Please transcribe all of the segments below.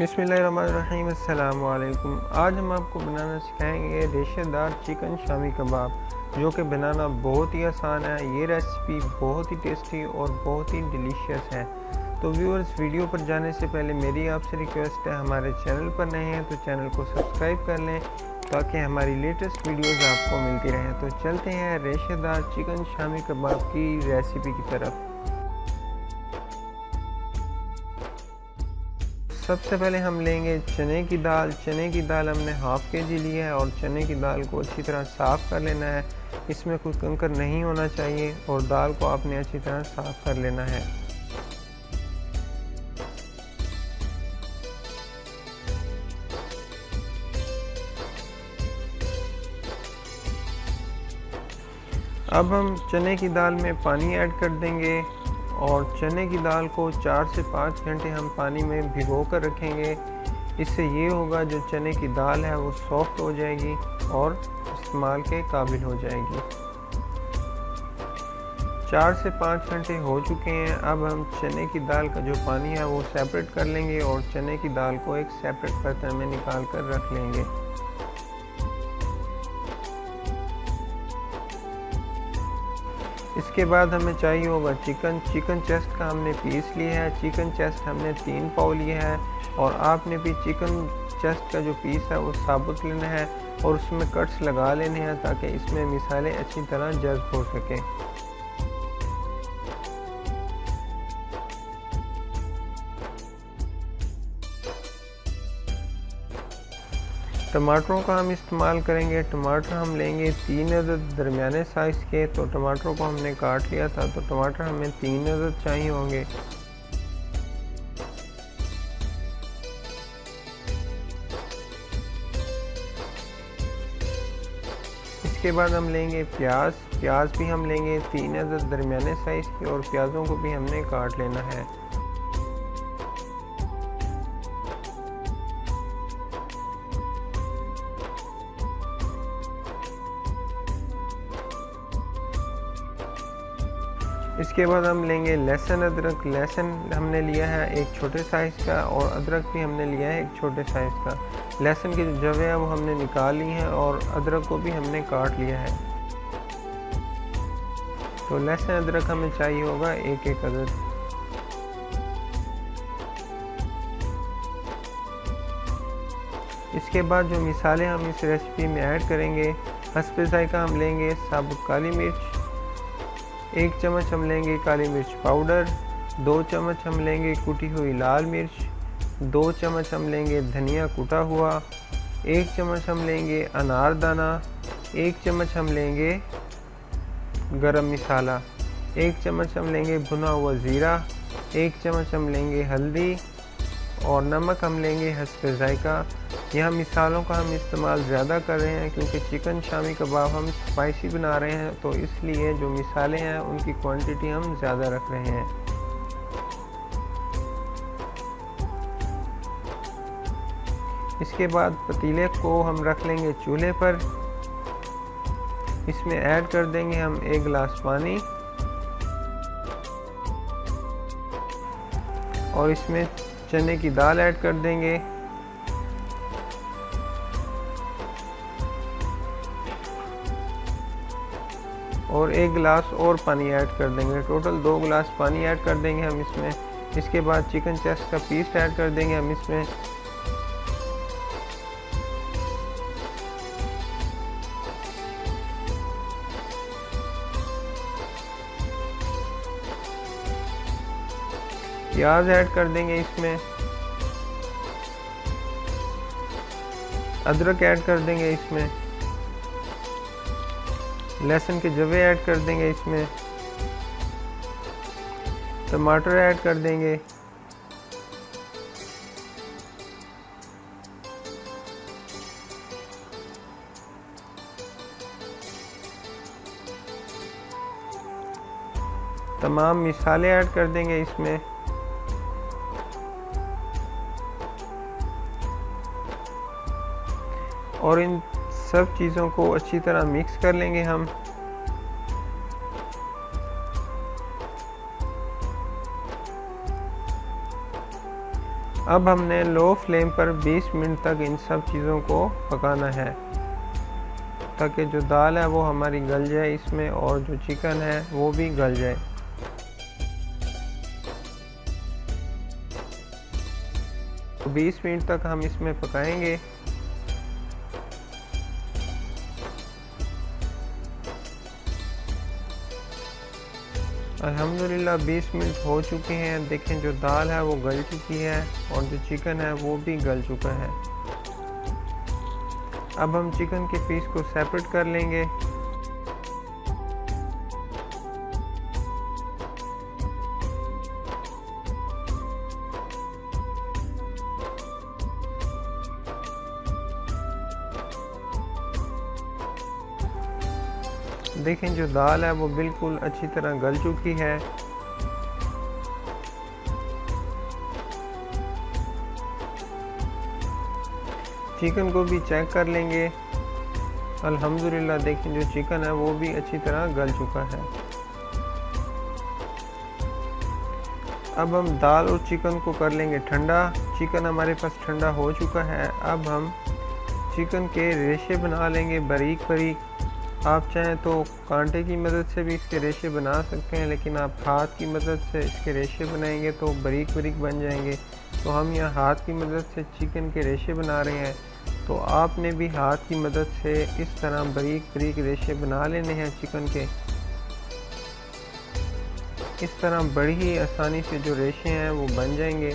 बिस्मिल्लाहिर्रहमानिर्रहीम। अस्सलाम वालेकुम। आज हम आपको बनाना सिखाएंगे रेशेदार चिकन शामी कबाब, जो कि बनाना बहुत ही आसान है। ये रेसिपी बहुत ही टेस्टी और बहुत ही डिलीशियस है। तो व्यूअर्स, वीडियो पर जाने से पहले मेरी आपसे रिक्वेस्ट है, हमारे चैनल पर नए हैं तो चैनल को सब्सक्राइब कर लें ताकि हमारी लेटेस्ट वीडियोज़ आपको मिलती रहें। तो चलते हैं रेशेदार चिकन शामी कबाब की रेसिपी की तरफ। सबसे पहले हम लेंगे चने की दाल। चने की दाल हमने हाफ़ के-जी ली है और चने की दाल को अच्छी तरह साफ़ कर लेना है। इसमें कोई कंकर नहीं होना चाहिए और दाल को आपने अच्छी तरह साफ़ कर लेना है। अब हम चने की दाल में पानी ऐड कर देंगे और चने की दाल को 4 से 5 घंटे हम पानी में भिगो कर रखेंगे। इससे ये होगा, जो चने की दाल है वो सॉफ्ट हो जाएगी और इस्तेमाल के काबिल हो जाएगी। 4 से 5 घंटे हो चुके हैं। अब हम चने की दाल का जो पानी है वो सेपरेट कर लेंगे और चने की दाल को एक सेपरेट बर्तन में निकाल कर रख लेंगे। इसके बाद हमें चाहिए होगा चिकन चेस्ट का हमने पीस लिया है। चिकन चेस्ट हमने 3 पाव लिया है और आपने भी चिकन चेस्ट का जो पीस है वो साबुत लेना है और उसमें कट्स लगा लेने हैं ताकि इसमें मिसाले अच्छी तरह जज्ब हो सकें। टमाटरों का हम इस्तेमाल करेंगे। टमाटर हम लेंगे 3 अदद दरमियाने साइज़ के। तो टमाटरों को हमने काट लिया था, तो टमाटर हमें 3 अदद चाहिए होंगे। इसके बाद हम लेंगे प्याज भी हम लेंगे 3 अदद दरमियाने साइज़ के और प्याज़ों को भी हमने काट लेना है। इसके बाद हम लेंगे लहसुन अदरक। लहसुन हमने लिया है एक छोटे साइज़ का और अदरक भी हमने लिया है एक छोटे साइज़ का। लहसुन की जो जवें हैं वो हमने निकाल ली हैं और अदरक को भी हमने काट लिया है। तो लहसुन अदरक हमें चाहिए होगा एक अदद। इसके बाद जो मिसाले हम इस रेसिपी में ऐड करेंगे, हस्बे ज़ायक़ा हम लेंगे साबुत काली मिर्च, 1 चम्मच हम लेंगे काली मिर्च पाउडर, 2 चम्मच हम लेंगे कुटी हुई लाल मिर्च, 2 चम्मच हम लेंगे धनिया कुटा हुआ, 1 चम्मच हम लेंगे अनारदाना, 1 चम्मच हम लेंगे गरम मसाला, 1 चम्मच हम लेंगे भुना हुआ ज़ीरा, 1 चम्मच हम लेंगे हल्दी और नमक हम लेंगे हस्बे ज़ायक़ा। यहाँ मिसालों का हम इस्तेमाल ज़्यादा कर रहे हैं क्योंकि चिकन शामी कबाब हम स्पाइसी बना रहे हैं, तो इसलिए जो मिसाले हैं उनकी क्वांटिटी हम ज़्यादा रख रहे हैं। इसके बाद पतीले को हम रख लेंगे चूल्हे पर। इसमें ऐड कर देंगे हम 1 गिलास पानी और इसमें चने की दाल ऐड कर देंगे। और 1 गिलास और पानी ऐड कर देंगे। टोटल 2 गिलास पानी ऐड कर देंगे हम इसमें। इसके बाद चिकन चेस्ट का पीस ऐड कर देंगे हम इसमें। प्याज ऐड कर देंगे इसमें। अदरक ऐड कर देंगे इसमें। लहसुन के जवे ऐड कर देंगे इसमें। टमाटर ऐड कर देंगे। तमाम मिसाले ऐड कर देंगे इसमें। और इन सब चीज़ों को अच्छी तरह मिक्स कर लेंगे हम। अब हमने लो फ्लेम पर 20 मिनट तक इन सब चीज़ों को पकाना है ताकि जो दाल है वो हमारी गल जाए इसमें और जो चिकन है वो भी गल जाए। तो 20 मिनट तक हम इसमें पकाएंगे। अल्हम्दुलिल्लाह 20 मिनट हो चुके हैं। देखें जो दाल है वो गल चुकी है और जो चिकन है वो भी गल चुका है। अब हम चिकन के पीस को सेपरेट कर लेंगे। देखें जो दाल है वो बिल्कुल अच्छी तरह गल चुकी है। चिकन को भी चेक कर लेंगे। अल्हम्दुलिल्लाह देखें जो चिकन है वो भी अच्छी तरह गल चुका है। अब हम दाल और चिकन को कर लेंगे ठंडा। चिकन हमारे पास ठंडा हो चुका है। अब हम चिकन के रेशे बना लेंगे बारीक बारीक। आप चाहें तो कांटे की मदद से भी इसके रेशे बना सकते हैं, लेकिन आप हाथ की मदद से इसके रेशे बनाएंगे तो बारीक बारीक बन जाएंगे। तो हम यहाँ हाथ की मदद से चिकन के रेशे बना रहे हैं। तो आपने भी हाथ की मदद से इस तरह बारीक बारीक रेशे बना लेने हैं चिकन के। इस तरह बड़ी ही आसानी से जो रेशे हैं वो बन जाएंगे।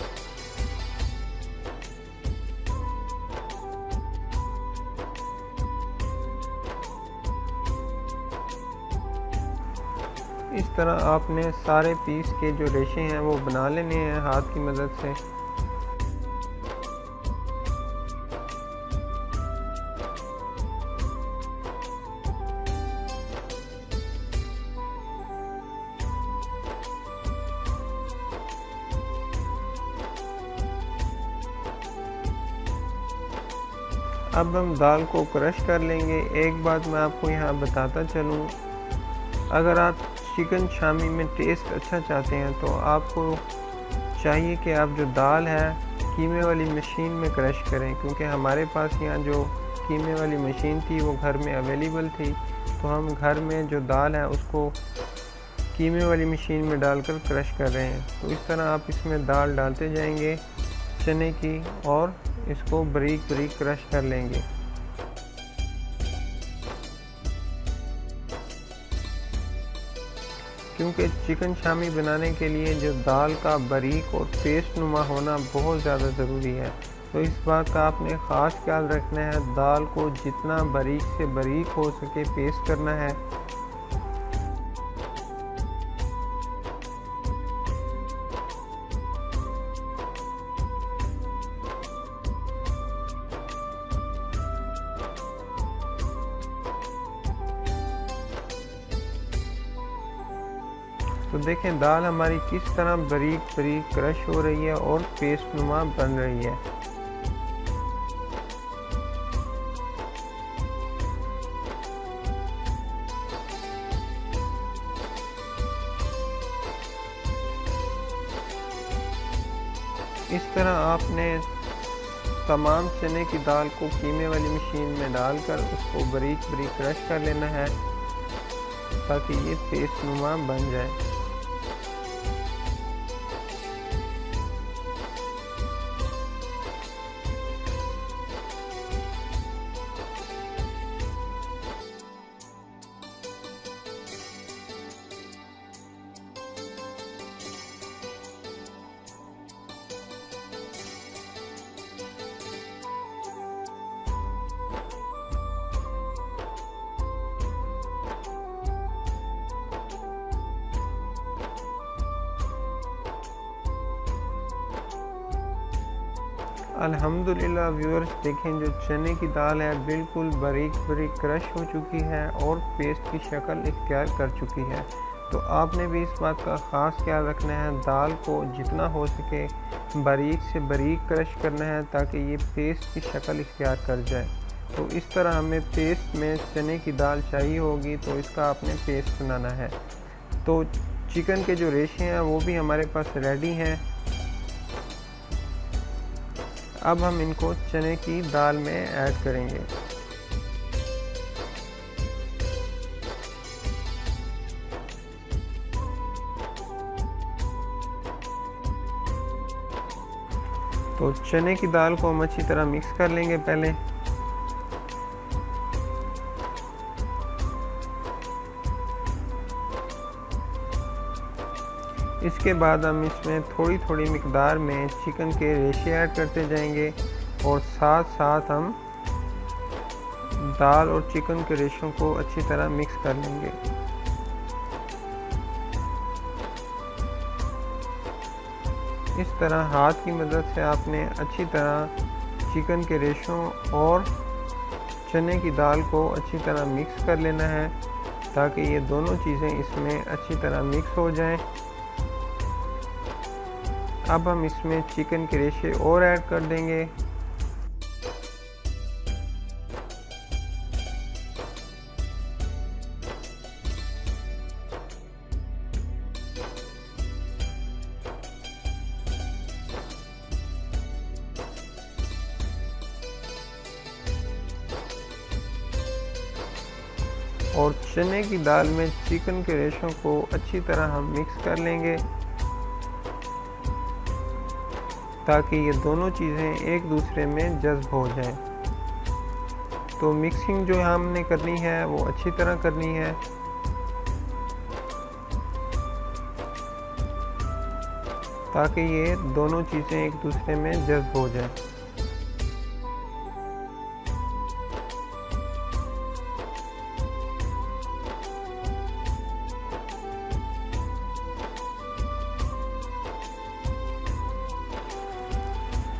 इस तरह आपने सारे पीस के जो रेशे हैं वो बना लेने हैं हाथ की मदद से। अब हम दाल को क्रश कर लेंगे। एक बात मैं आपको यहाँ बताता चलूँ, अगर आप चिकन शामी में टेस्ट अच्छा चाहते हैं तो आपको चाहिए कि आप जो दाल है कीमे वाली मशीन में क्रश करें, क्योंकि हमारे पास यहाँ जो कीमे वाली मशीन थी वो घर में अवेलेबल थी। तो हम घर में जो दाल है उसको कीमे वाली मशीन में डालकर क्रश कर रहे हैं। तो इस तरह आप इसमें दाल डालते जाएंगे चने की और इसको बारीक बारीक क्रश कर लेंगे। क्योंकि चिकन शामी बनाने के लिए जो दाल का बारीक और पेस्ट नुमा होना बहुत ज़्यादा ज़रूरी है। तो इस बात का आपने ख़ास ख्याल रखना है। दाल को जितना बारीक से बारीक हो सके पेस्ट करना है। तो देखें दाल हमारी किस तरह बारीक बारीक क्रश हो रही है और पेस्ट नुमा बन रही है। इस तरह आपने तमाम चने की दाल को कीमे वाली मशीन में डालकर उसको बारीक बारीक क्रश कर लेना है ताकि ये पेस्ट नुमा बन जाए। अल्हम्दुलिल्लाह व्यूअर्स देखें जो चने की दाल है बिल्कुल बारीक बारीक क्रश हो चुकी है और पेस्ट की शक्ल इख्तियार कर चुकी है। तो आपने भी इस बात का ख़ास ख्याल रखना है, दाल को जितना हो सके बारीक से बारीक क्रश करना है ताकि ये पेस्ट की शक्ल इख्तियार कर जाए। तो इस तरह हमें पेस्ट में चने की दाल चाहिए होगी, तो इसका आपने पेस्ट बनाना है। तो चिकन के जो रेशे हैं वो भी हमारे पास रेडी हैं। अब हम इनको चने की दाल में ऐड करेंगे। तो चने की दाल को हम अच्छी तरह मिक्स कर लेंगे पहले। इसके बाद हम इसमें थोड़ी थोड़ी मिकदार में चिकन के रेशे ऐड करते जाएंगे और साथ साथ हम दाल और चिकन के रेशों को अच्छी तरह मिक्स कर लेंगे। इस तरह हाथ की मदद से आपने अच्छी तरह चिकन के रेशों और चने की दाल को अच्छी तरह मिक्स कर लेना है ताकि ये दोनों चीज़ें इसमें अच्छी तरह मिक्स हो जाएं। अब हम इसमें चिकन के रेशे और ऐड कर देंगे। और चने की दाल में चिकन के रेशों को अच्छी तरह हम मिक्स कर लेंगे ताकि ये दोनों चीज़ें एक दूसरे में जज्ब हो जाएं। तो मिक्सिंग जो हमने करनी है वो अच्छी तरह करनी है। ताकि ये दोनों चीज़ें एक दूसरे में जज्ब हो जाएं।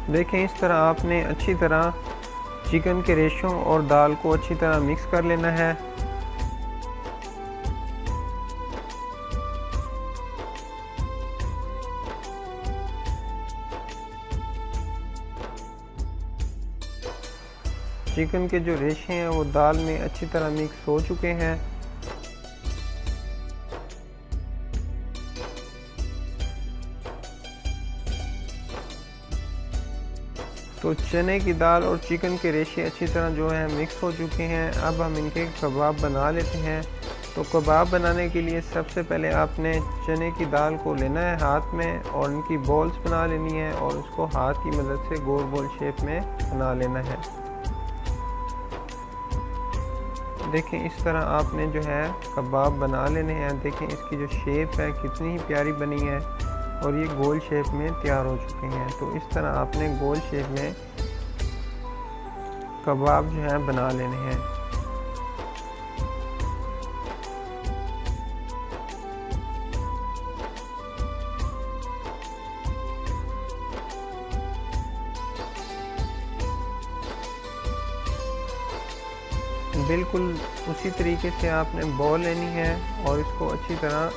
देखें, इस तरह आपने अच्छी तरह चिकन के रेशों और दाल को अच्छी तरह मिक्स कर लेना है। चिकन के जो रेशे हैं वो दाल में अच्छी तरह मिक्स हो चुके हैं। तो चने की दाल और चिकन के रेशे अच्छी तरह जो है मिक्स हो चुके हैं। अब हम इनके कबाब बना लेते हैं। तो कबाब बनाने के लिए सबसे पहले आपने चने की दाल को लेना है हाथ में और इनकी बॉल्स बना लेनी है और उसको हाथ की मदद से गोल गोल शेप में बना लेना है। देखें, इस तरह आपने जो है कबाब बना लेने हैं। देखें इसकी जो शेप है कितनी ही प्यारी बनी है और ये गोल शेप में तैयार हो चुके हैं। तो इस तरह आपने गोल शेप में कबाब जो है बना लेने हैं। बिल्कुल उसी तरीके से आपने बॉल लेनी है और इसको अच्छी तरह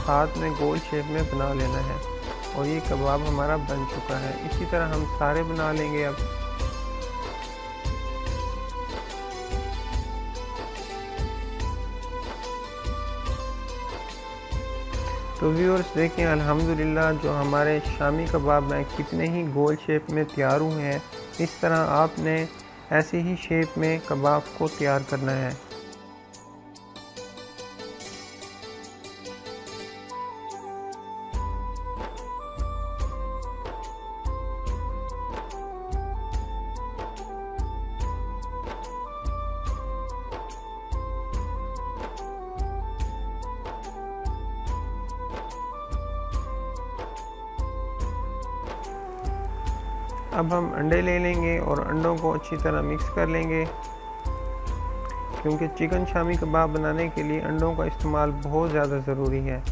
हाथ में गोल शेप में बना लेना है और ये कबाब हमारा बन चुका है। इसी तरह हम सारे बना लेंगे। अब तो व्यूअर्स देखें, अल्हम्दुलिल्लाह जो हमारे शामी कबाब हैं कितने ही गोल शेप में तैयार हुए हैं। इस तरह आपने ऐसी ही शेप में कबाब को तैयार करना है। अब हम अंडे ले लेंगे और अंडों को अच्छी तरह मिक्स कर लेंगे क्योंकि चिकन शामी कबाब बनाने के लिए अंडों का इस्तेमाल बहुत ज़्यादा ज़रूरी है।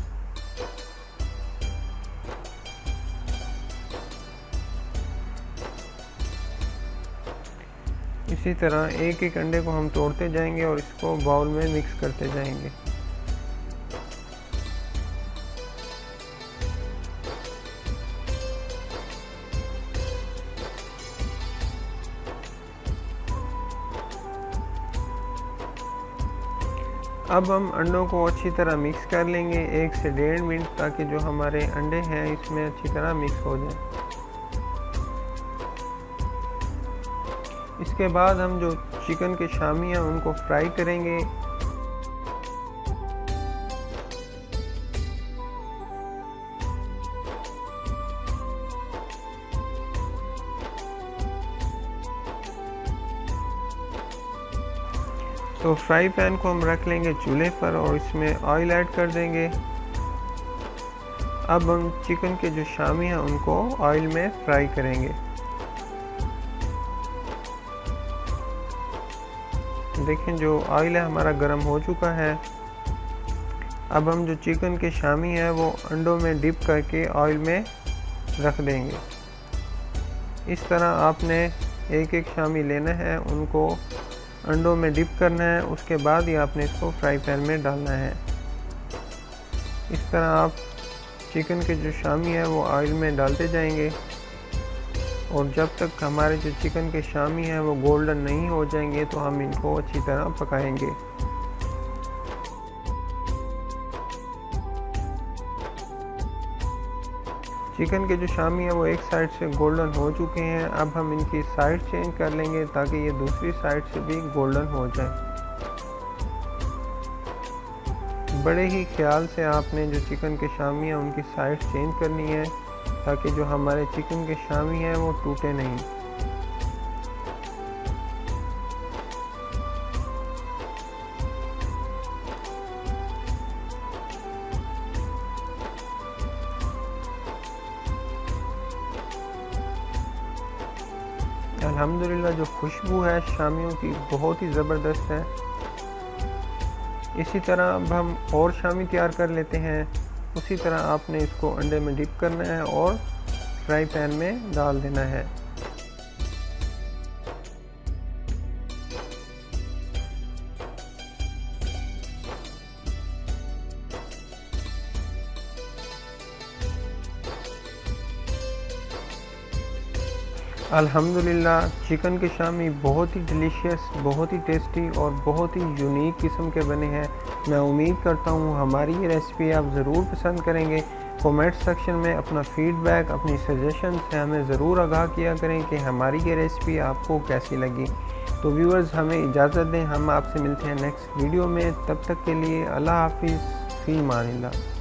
इसी तरह एक एक अंडे को हम तोड़ते जाएंगे और इसको बाउल में मिक्स करते जाएंगे। अब हम अंडों को अच्छी तरह मिक्स कर लेंगे 1 से 1.5 मिनट ताकि जो हमारे अंडे हैं इसमें अच्छी तरह मिक्स हो जाए। इसके बाद हम जो चिकन के शामी हैं उनको फ्राई करेंगे। तो फ्राई पैन को हम रख लेंगे चूल्हे पर और इसमें ऑयल ऐड कर देंगे। अब हम चिकन के जो शामी हैं उनको ऑयल में फ्राई करेंगे। देखें जो ऑयल है हमारा गर्म हो चुका है। अब हम जो चिकन के शामी हैं वो अंडों में डिप करके ऑयल में रख देंगे। इस तरह आपने एक एक शामी लेना है, उनको अंडों में डिप करना है, उसके बाद ही आपने इसको फ्राई पैन में डालना है। इस तरह आप चिकन के जो शामी है वो ऑयल में डालते जाएंगे और जब तक हमारे जो चिकन के शामी हैं वो गोल्डन नहीं हो जाएंगे तो हम इनको अच्छी तरह पकाएंगे। चिकन के जो शामी है वो एक साइड से गोल्डन हो चुके हैं। अब हम इनकी साइड चेंज कर लेंगे ताकि ये दूसरी साइड से भी गोल्डन हो जाए। बड़े ही ख्याल से आपने जो चिकन के शामी है उनकी साइड चेंज करनी है ताकि जो हमारे चिकन के शामी हैं वो टूटे नहीं। अल्हम्दुलिल्लाह जो खुशबू है शामियों की बहुत ही ज़बरदस्त है। इसी तरह अब हम और शामी तैयार कर लेते हैं। उसी तरह आपने इसको अंडे में डिप करना है और फ्राई पैन में डाल देना है। अल्हम्दुलिल्लाह चिकन के शामी बहुत ही डिलीशियस, बहुत ही टेस्टी और बहुत ही यूनिक किस्म के बने हैं। मैं उम्मीद करता हूँ हमारी ये रेसिपी आप ज़रूर पसंद करेंगे। कमेंट सेक्शन में अपना फीडबैक, अपनी सजेशन से हमें ज़रूर आगाह किया करें कि हमारी ये रेसिपी आपको कैसी लगी। तो व्यूअर्स हमें इजाज़त दें, हम आपसे मिलते हैं नेक्स्ट वीडियो में। तब तक के लिए अल्लाह हाफिज़, फ़ी अमानिल्लाह।